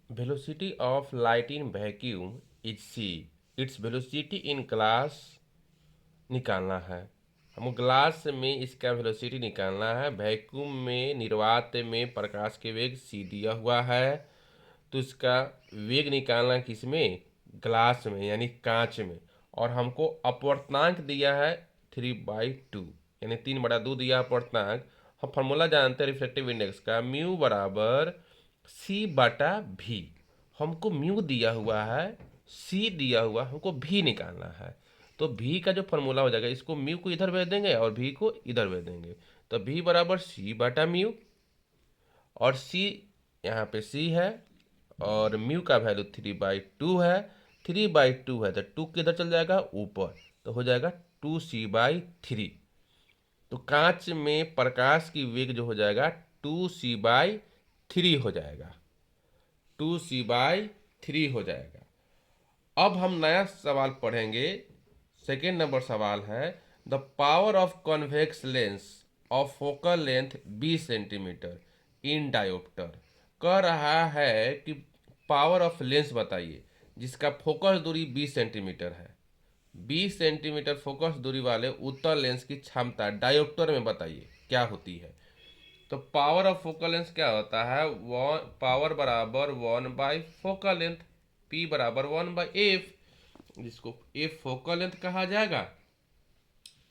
Velocity of light in vacuum is C. It's velocity in glass निकालना है। हम glass में इसका वेलोसिटी निकालना है। वैक्यूम में निर्वात में प्रकाश के वेग सी दिया हुआ है, तो इसका वेग निकालना किस में, ग्लास में यानी कांच में। और हमको अपवर्तनांक दिया है 3/2 यानी 3/2 दिया अपवर्तनांक। हम फॉर्मूला जानते हैं रिफ्लेक्टिव इंडेक्स का, म्यू बराबर सी बटा भी। हमको म्यू दिया हुआ है, सी दिया हुआ, हमको भी निकालना है। तो भी का जो फॉर्मूला हो जाएगा, इसको म्यू को इधर भेज देंगे और भी को इधर भेज देंगे, तो भी बराबर सी बटा म्यू। और सी यहाँ पे सी है और म्यू का वैल्यू 3/2 है। 3/2 है तो 2 किधर चल जाएगा, ऊपर, तो हो जाएगा 2c/3। तो कांच में प्रकाश की वेग जो हो जाएगा 2c/3 हो जाएगा, 2c/3 हो जाएगा। अब हम नया सवाल पढ़ेंगे। सेकेंड नंबर सवाल है, the power of convex lens of focal length 20 centimetre in dioptre. कह रहा है कि पावर ऑफ लेंस बताइए जिसका फोकस दूरी 20 सेंटीमीटर है। 20 सेंटीमीटर फोकस दूरी वाले उत्तल लेंस की क्षमता डायोप्टर में बताइए क्या होती है। तो पावर ऑफ फोकल लेंथ क्या होता है, पावर बराबर 1/फोकल लेंथ, पी बराबर 1/एफ, जिसको एफ फोकल लेंथ कहा जाएगा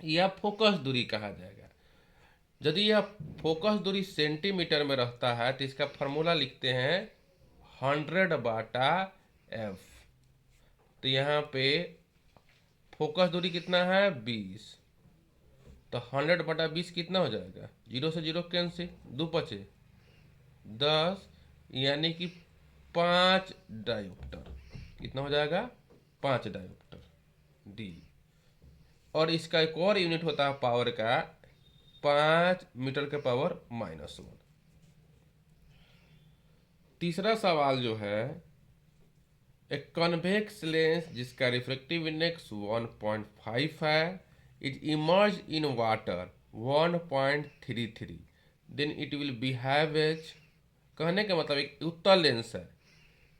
या फोकस दूरी कहा जाएगा। यदि यह फोकस दूरी सेंटीमीटर में रहता है तो इसका फॉर्मूला लिखते हैं 100/एफ। तो यहाँ पे फोकस दूरी कितना है 20, तो 100/20 कितना हो जाएगा, जीरो से जीरो कैंसिल, दो बचे 10, यानी कि 5 डायोप्टर। कितना हो जाएगा, 5 डायोप्टर डी। और इसका एक और यूनिट होता है पावर का, 5 मीटर के पावर -1। तीसरा सवाल जो है, एक कॉन्वेक्स लेंस जिसका रिफ्लेक्टिव इंडेक्स 1.5 है, is emerge in water 1.33, then it will behave as. कहने का मतलब एक उत्तल लेंस है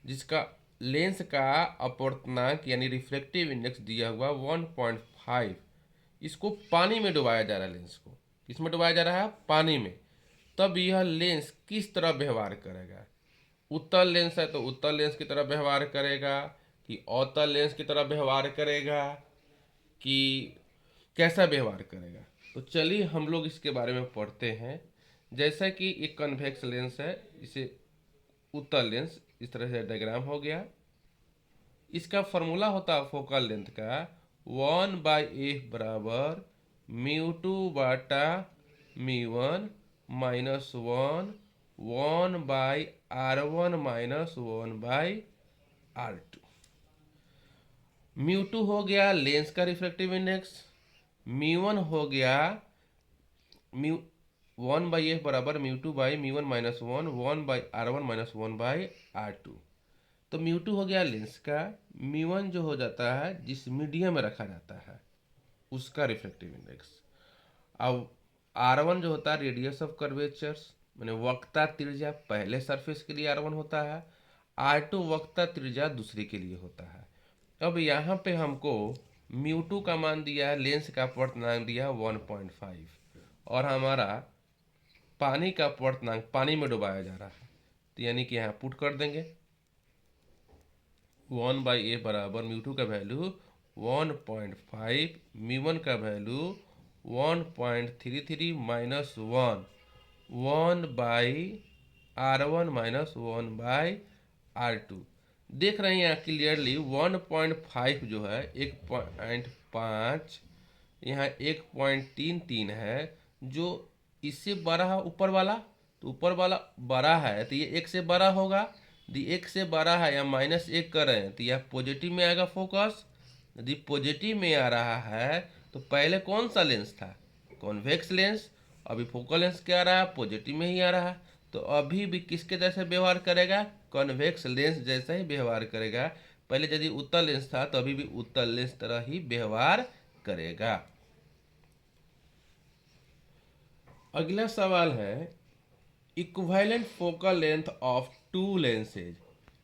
जिसका लेंस का अपवर्तनांक यानी रिफ्लेक्टिव इंडेक्स दिया हुआ 1.5। इसको पानी में डुबाया जा रहा है, लेंस को किसमें डुबाया जा रहा है, पानी में। तब यह लेंस किस तरह व्यवहार करेगा। उत्तल लेंस है तो उत्तल लेंस की तरह व्यवहार करेगा, कि अवतल लेंस की तरह व्यवहार करेगा, कि कैसा व्यवहार करेगा। तो चलिए हम लोग इसके बारे में पढ़ते हैं। जैसा कि एक कन्वेक्स लेंस है, इसे उत्तल लेंस, इस तरह से डायग्राम हो गया। इसका फॉर्मूला होता है फोकल लेंथ का 1/एफ बराबर μ2/μ1 -1 1/r1 -1/r2। μ2 हो गया लेंस का रिफ्लेक्टिव इंडेक्स, μ1 हो गया म्यू 1/एफ बराबर μ2/μ1 -1 1/r1 -1/r2। तो μ2 हो गया लेंस का, μ1 जो हो जाता है जिस मीडियम में रखा जाता है उसका रिफ्लेक्टिव इंडेक्स। अब R1 जो होता है रेडियस ऑफ कर्वेचर्स, मैंने वक्रता त्रिज्या, पहले सरफेस के लिए R1 होता है, R2 वक्रता त्रिज्या दूसरे के लिए होता है। अब यहाँ पे हमको μ2 का मान दिया है, लेंस का अपवर्तनांक दिया 1.5, और हमारा पानी का अपवर्तनांक, पानी में डुबाया जा रहा है, तो यानी कि यहाँ पुट कर देंगे 1/a बराबर μ2 का वैल्यू 1.5, μ1 का वैल्यू 1.33 -1 1/r1 -1/r2। देख रहे हैं यहाँ क्लियरली 1.5 जो है 1.5, यहाँ 1.33 है, जो इससे बड़ा है ऊपर वाला, तो ऊपर वाला बड़ा है तो ये एक से बड़ा होगा। यदि एक से बड़ा है या -1 कर रहे हैं तो यह पॉजिटिव में आएगा फोकस। यदि पॉजिटिव में आ रहा है तो पहले कौन सा लेंस था, कॉन्वेक्स लेंस, अभी फोकल लेंस क्या आ रहा है, पॉजिटिव में ही आ रहा है, तो अभी भी किसके जैसे व्यवहार करेगा, कॉन्वेक्स लेंस जैसा ही व्यवहार करेगा। पहले यदि उत्तल लेंस था तो अभी भी उत्तल लेंस तरह ही व्यवहार करेगा। अगला सवाल है, equivalent focal length of to lenses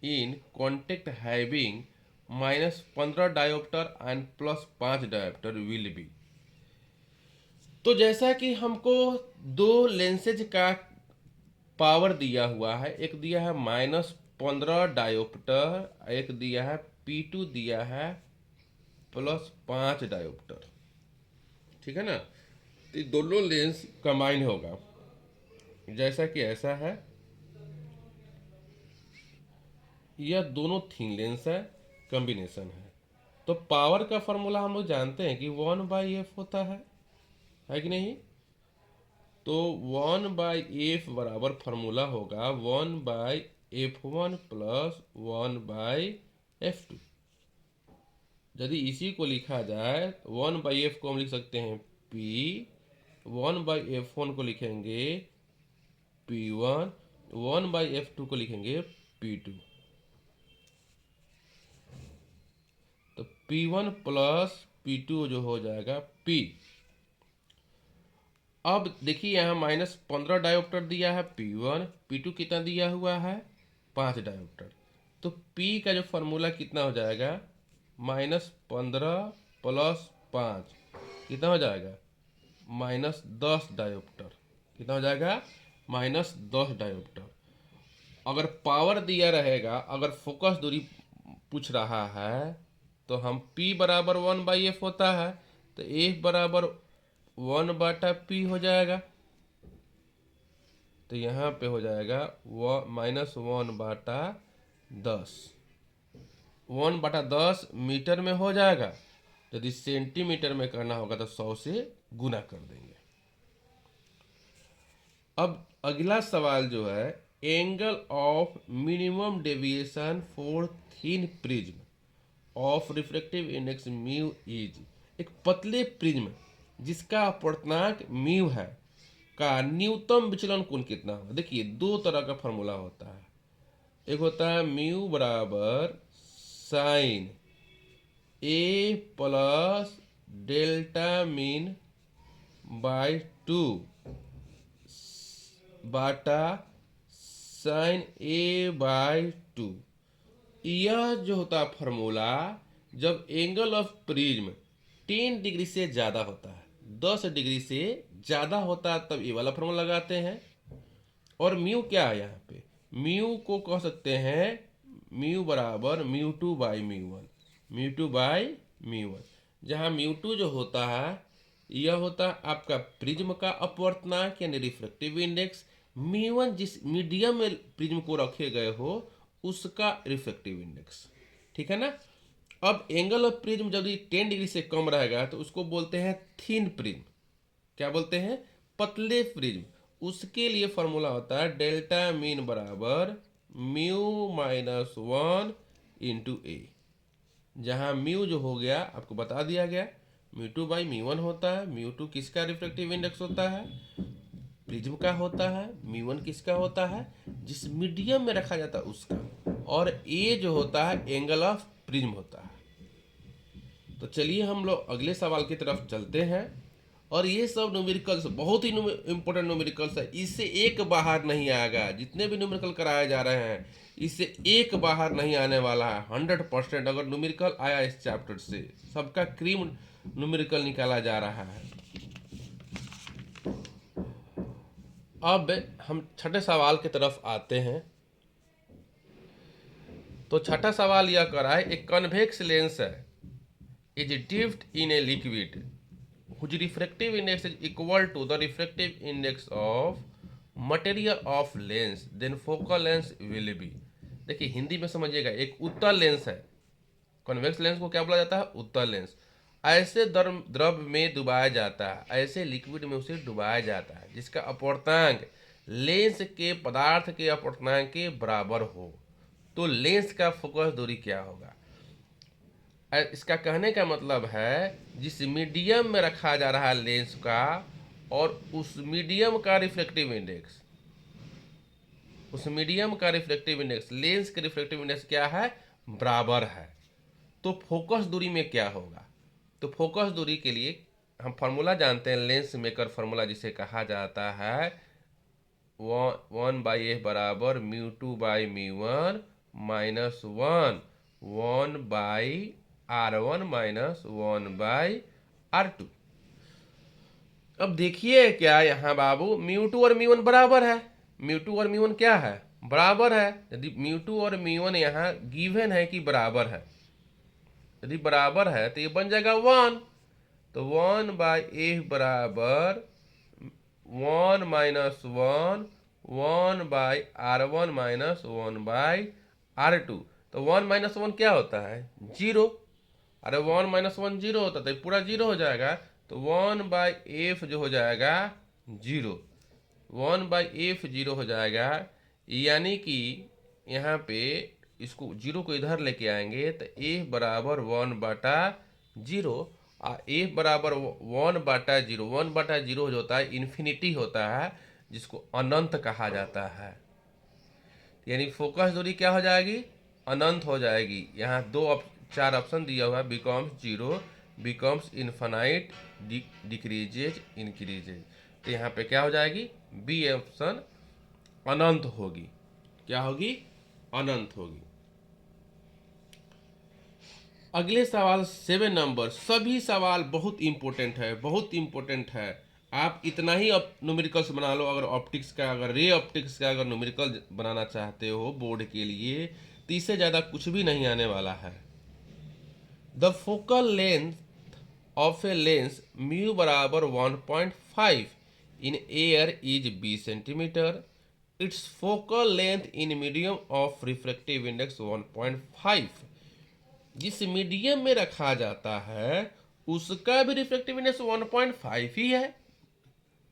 in contact having -15 dioptre and +5 dioptre will be. तो जैसा कि हमको दो लेंसेज का पावर दिया हुआ है, एक दिया है -15 डायोप्टर, एक दिया है P2 दिया है +5 डायोप्टर, ठीक है ना। तो ये दोनों लेंस कंबाइन होगा, जैसा कि ऐसा है, यह दोनों थिन लेंस है, कॉम्बिनेशन है। तो पावर का फॉर्मूला हम लोग जानते हैं कि 1/f होता है कि नहीं। तो 1/f बराबर फार्मूला होगा 1/f1 + 1/f2। यदि इसी को लिखा जाए, 1/f को हम लिख सकते हैं P, 1/f1 को लिखेंगे P1, 1/f2 को लिखेंगे P2। तो P1 + P2 जो हो जाएगा P। अब देखिए यहाँ -15 डायोप्टर दिया है P1, P2 कितना दिया हुआ है 5 डायोप्टर। तो P का जो फॉर्मूला कितना हो जाएगा, -15 + 5 कितना हो जाएगा, -10 डायोप्टर। कितना हो जाएगा, -10 डायोप्टर। अगर पावर दिया रहेगा, अगर फोकस दूरी पूछ रहा है, तो हम P बराबर 1/f होता है, तो F बराबर 1/P हो जाएगा। तो यहाँ पे हो जाएगा -1/10, 1/10 मीटर में हो जाएगा। यदि सेंटीमीटर में करना होगा तो 100 से गुना कर देंगे। अब अगला सवाल जो है, angle of minimum deviation for thin prism of refractive index mu is. एक पतले प्रिज्म जिसका अपवर्तनांक म्यू है का न्यूनतम विचलन कोण कितना होगा। देखिए दो तरह का फॉर्मूला होता है, एक होता है म्यू बराबर sine A plus delta mean by 2 बाटा साइन A/2। यह जो होता है फॉर्मूला, जब एंगल ऑफ प्रिज्म 10 डिग्री से ज़्यादा होता है, 10 डिग्री से ज़्यादा होता है, तब ये वाला फॉर्मूला लगाते हैं। और म्यू क्या है यहाँ पे, म्यू को कह सकते हैं म्यू बराबर μ2/μ1, μ2/μ1। जहाँ μ2 जो होता है, यह होता है आपका प्रिज्म का अपवर्तनांक यानी रिफ्रैक्टिव इंडेक्स। μ1 जिस मीडियम में प्रिज्म को रखे गए हो उसका रिफ्रैक्टिव इंडेक्स, ठीक है ना। अब एंगल ऑफ प्रिज्म जब 10 डिग्री से कम रहेगा तो उसको बोलते हैं थिन प्रिज्म। क्या बोलते हैं, पतले प्रिज्म। उसके लिए फॉर्मूला होता है डेल्टा मीन बराबर μ-1 × A, जहाँ म्यू जो हो गया आपको बता दिया गया μ2/μ1 होता है। μ2 किसका रिफ्रैक्टिव इंडेक्स होता है, प्रिज्म का होता है। μ1 किसका होता है, जिस मीडियम में रखा जाता है उसका। और A जो होता है एंगल ऑफ प्रिज्म होता है। तो चलिए हम लोग अगले सवाल की तरफ चलते हैं। और ये सब न्यूमेरिकल्स बहुत ही इंपॉर्टेंट न्यूमेरिकल्स है, इससे एक बाहर नहीं आएगा। जितने भी न्यूमेरिकल कराए जा रहे हैं इससे एक बाहर नहीं आने वाला है 100%। अगर न्यूमेरिकल आया इस चैप्टर से, सबका क्रीम न्यूमेरिकल निकाला जा रहा है। अब हम छठे सवाल की तरफ आते हैं। तो छठा सवाल यह करा है, एक कन्वेक्स लेंस है is dipped in a liquid whose refractive index is equal to the refractive index of material of lens, then focal length will be। देखिए हिंदी में समझिएगा, एक उत्तल लेंस है। कॉन्वेक्स लेंस को क्या बोला जाता है, उत्तल लेंस। ऐसे द्रव में डुबाया जाता है, ऐसे लिक्विड में उसे डुबाया जाता है जिसका अपवर्तनांक लेंस के पदार्थ के अपवर्तनांक के बराबर हो। तो लेंस का फोकस दूरी क्या होगा। इसका कहने का मतलब है जिस मीडियम में रखा जा रहा है लेंस का, और उस मीडियम का रिफ्रैक्टिव इंडेक्स, उस मीडियम का रिफ्रैक्टिव इंडेक्स लेंस के रिफ्रैक्टिव इंडेक्स क्या है, बराबर है। तो फोकस दूरी में क्या होगा। तो फोकस दूरी के लिए हम फार्मूला जानते हैं, लेंस मेकर फार्मूला जिसे कहा जाता है 1/f बराबर μ2/μ1 minus one, 1/R1 minus 1/R2। अब देखिए क्या यहाँ बाबू, म्यू टू और म्यू वन बराबर है। म्यू टू और म्यू वन क्या है, बराबर है। यदि म्यू टू और म्यू वन यहाँ गिवन है कि बराबर है, यदि बराबर है तो ये बन जाएगा वन। तो 1/f बराबर 1 - 1, 1/R1 माइनस 1/R2। तो 1 - 1 क्या होता है, जीरो। अरे 1 - 1 जीरो होता है, तो पूरा जीरो हो जाएगा। तो 1/f जो हो जाएगा जीरो, 1/f जीरो हो जाएगा। यानी कि यहाँ पे इसको जीरो को इधर लेके आएंगे तो f बराबर 1/0, और f बराबर 1/0। 1/0 जो होता है इन्फिनिटी होता है, जिसको अनंत कहा जाता है। यानी फोकस दूरी क्या हो जाएगी, अनंत हो जाएगी। यहाँ चार ऑप्शन दिया हुआ है, becomes zero, becomes infinite, decreases, increases. तो यहाँ पे क्या हो जाएगी, बी ऑप्शन अनंत होगी। क्या होगी, अनंत होगी। अगले सवाल 7 नंबर। सभी सवाल बहुत इंपॉर्टेंट है, बहुत इंपॉर्टेंट है। आप इतना ही न्यूमेरिकल्स बना लो। अगर ऑप्टिक्स का, अगर रे ऑप्टिक्स का अगर न्यूमेरिकल बनाना चाहते हो बोर्ड के लिए, तो इससे ज़्यादा कुछ भी नहीं आने वाला है। The focal length of a lens mu बराबर 1.5 in air is 20 centimetre. It's focal length in medium of refractive index 1.5। जिस मीडियम में रखा जाता है उसका भी रिफ्रैक्टिव इंडेक्स 1.5 ही है,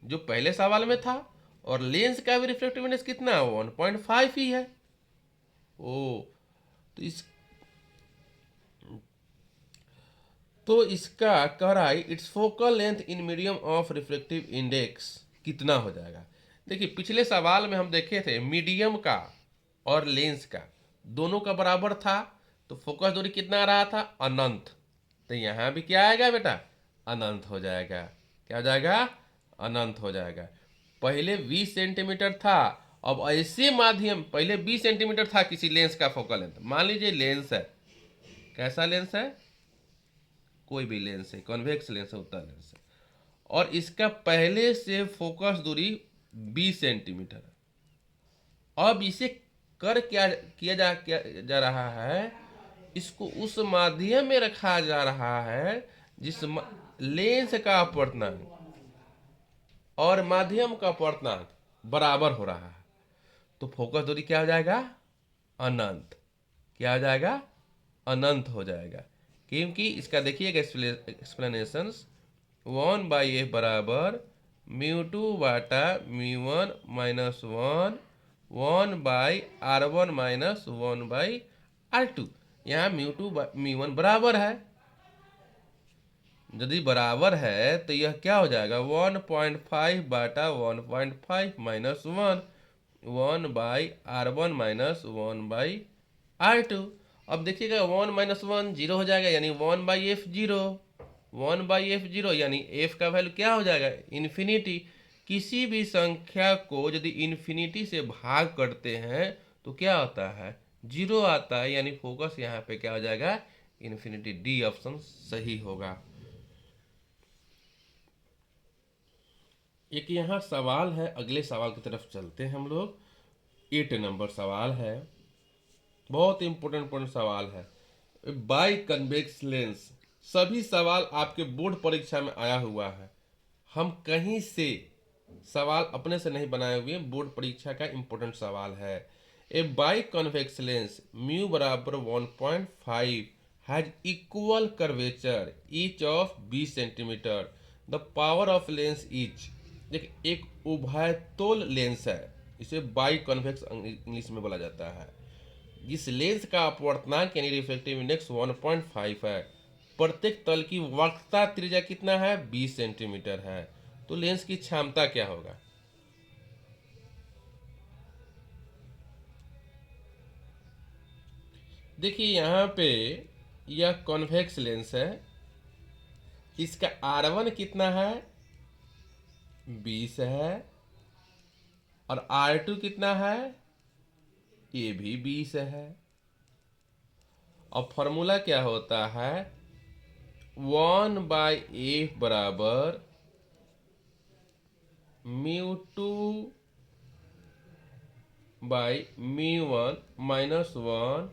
जो पहले सवाल में था। और लेंस का भी रिफ्रैक्टिव इंडेक्स कितना है, 1.5 ही है। ओ, तो इसका कह रहा है it's focal length in medium of refractive index कितना हो जाएगा। देखिए पिछले सवाल में हम देखे थे मीडियम का और लेंस का दोनों का बराबर था, तो फोकस दूरी कितना आ रहा था, अनंत। तो यहाँ भी क्या आएगा बेटा, अनंत हो जाएगा। क्या हो जाएगा, अनंत हो जाएगा। पहले 20 सेंटीमीटर था, अब ऐसे माध्यम, पहले 20 सेंटीमीटर था किसी लेंस का फोकल लेंथ। मान लीजिए लेंस है, कैसा लेंस है, कोई भी लेंस है, कॉन्वेक्स लेंस है, उत्तल लेंस है, और इसका पहले से फोकस दूरी 20 सेंटीमीटर है। अब इसे कर क्या किया जा रहा है, इसको उस माध्यम में रखा जा रहा है जिस लेंस का अपवर्तनांक और माध्यम का अपवर्तनांक बराबर हो रहा है। तो फोकस दूरी क्या हो जाएगा, अनंत। क्या हो जाएगा, अनंत हो जाएगा। क्योंकि इसका देखिएगा एक्सप्लेनेशन, 1/f बराबर म्यू टू बाटा म्यू1 माइनस 1, 1/R1 माइनस 1/R2। यहाँ म्यू टू म्यू1 बराबर है। यदि बराबर है तो यह क्या हो जाएगा, 1.5 बाटा 1.5 माइनस 1, 1/R1 माइनस 1/R2। अब देखिएगा 1 - 1 जीरो हो जाएगा, यानी 1/f जीरो, 1/f जीरो, यानी f का वैल्यू क्या हो जाएगा, इन्फिनिटी। किसी भी संख्या को यदि इन्फिनिटी से भाग करते हैं तो क्या होता है, जीरो आता है। यानी फोकस यहाँ पे क्या हो जाएगा, इन्फिनिटी। डी ऑप्शन सही होगा। एक यहाँ सवाल है, अगले सवाल की तरफ चलते हैं हम लोग। 8 नंबर सवाल है, बहुत इंपॉर्टेंट सवाल है। By convex lens. सभी सवाल आपके बोर्ड परीक्षा में आया हुआ है, हम कहीं से सवाल अपने से नहीं बनाए हुए, बोर्ड परीक्षा का इंपॉर्टेंट सवाल है। ए बाई कन्वेक्स लेंस म्यू बराबर 1.5 has equal curvature each of 20 centimetre. The power of lens is, देख एक उभयतोल लेंस है, इसे बाई कन्वेक्स इंग्लिश में बोला जाता है। जिस लेंस का अपवर्तनांक यानी रिफ्रैक्टिव इंडेक्स 1.5 है, प्रत्येक तल की वक्रता त्रिज्या कितना है, 20 सेंटीमीटर है। तो लेंस की क्षमता क्या होगा। देखिए यहाँ पे यह कॉन्वेक्स लेंस है, इसका R1 कितना है, 20 है, और R2 कितना है, ये भी 20 है। और फॉर्मूला क्या होता है, 1/f बराबर μ2 बाई μ1 माइनस 1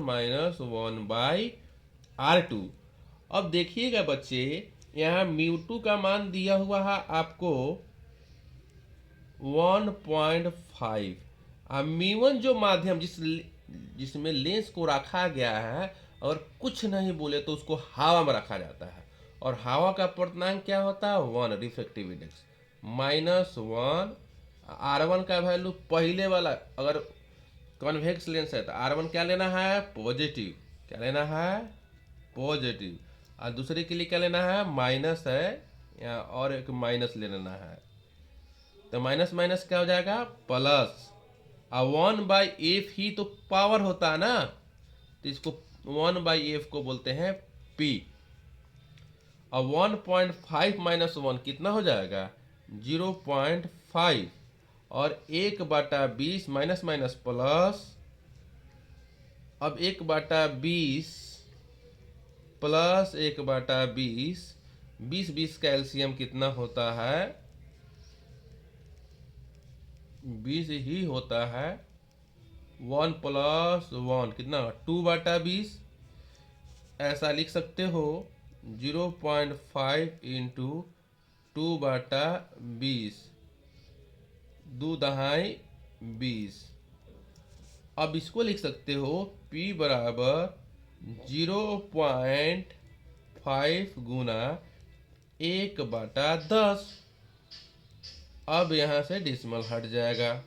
माइनस 1/r2। अब देखिएगा बच्चे, यहाँ μ2 का मान दिया हुआ है आपको 1.5। अब μ1 जो माध्यम जिसमें लेंस को रखा गया है, और कुछ नहीं बोले तो उसको हवा में रखा जाता है, और हवा का पूर्णांक क्या होता है, 1, रिफ्रैक्टिव इंडेक्स -1। R1 का वैल्यू पहले वाला, अगर कॉन्वेक्स लेंस है तो R1 क्या लेना है, पॉजिटिव। क्या लेना है, पॉजिटिव। और दूसरे के लिए क्या लेना है, माइनस है, या और एक माइनस ले लेना है। तो माइनस माइनस क्या हो जाएगा, प्लस। और 1/f ही तो पावर होता है ना, तो इसको 1/f को बोलते हैं P। और 1.5 माइनस 1 कितना हो जाएगा, 0.5। और 1/20 माइनस माइनस प्लस। अब 1/20 प्लस 1/20, 20 का एलसीएम कितना होता है, 20 ही होता है। 1 + 1 कितना, 2/20। ऐसा लिख सकते हो, 0.5 इंटू 2/20, 2×20। अब इसको लिख सकते हो P बराबर 0.5 गुना 1/10। अब यहाँ से डेसिमल हट जाएगा,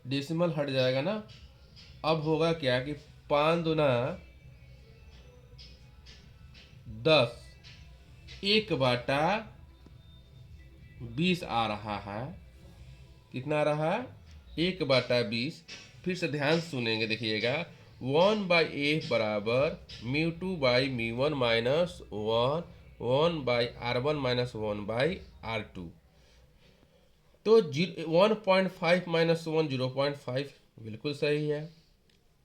डेसिमल हट जाएगा ना। अब होगा क्या कि 5 दूना 10, 1/20 आ रहा है। कितना आ रहा है, 1/20। फिर से ध्यान से सुनेंगे, देखिएगा। 1/f बराबर μ2/μ1 माइनस 1 माइनस 1/r2। तो 1.5 माइनस 1 0.5 बिल्कुल सही है।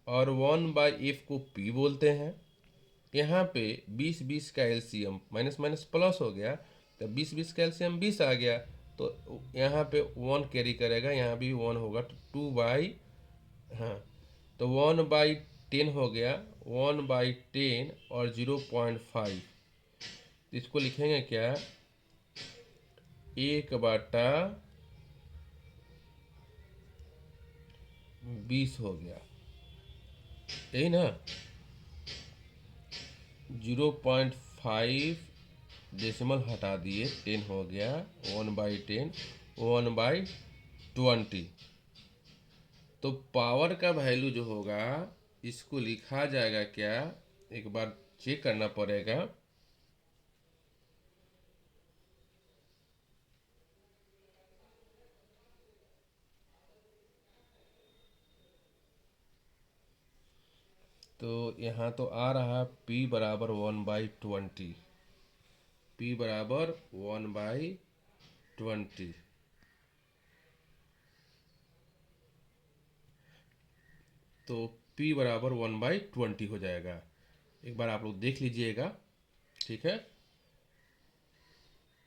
और 1/f को P बोलते हैं। यहाँ पे 20 का एलसीएम माइनस माइनस प्लस हो गया, तो 20 का एलसीएम 20 आ गया, तो यहाँ पे 1 कैरी करेगा, यहाँ भी 1 होगा, तो 2 हाँ, तो 1/10 हो गया, 1/10 और 0.5। तो इसको लिखेंगे क्या, 1/20 हो गया, यही ना। 0.5 डेसिमल हटा दिए, 10 हो गया, 1/10, 1/20। तो पावर का वैल्यू जो होगा, इसको लिखा जाएगा क्या, एक बार चेक करना पड़ेगा। तो यहाँ तो आ रहा है P बराबर 1/20, P बराबर 1/20। तो P बराबर 1/20 हो जाएगा। एक बार आप लोग देख लीजिएगा, ठीक है।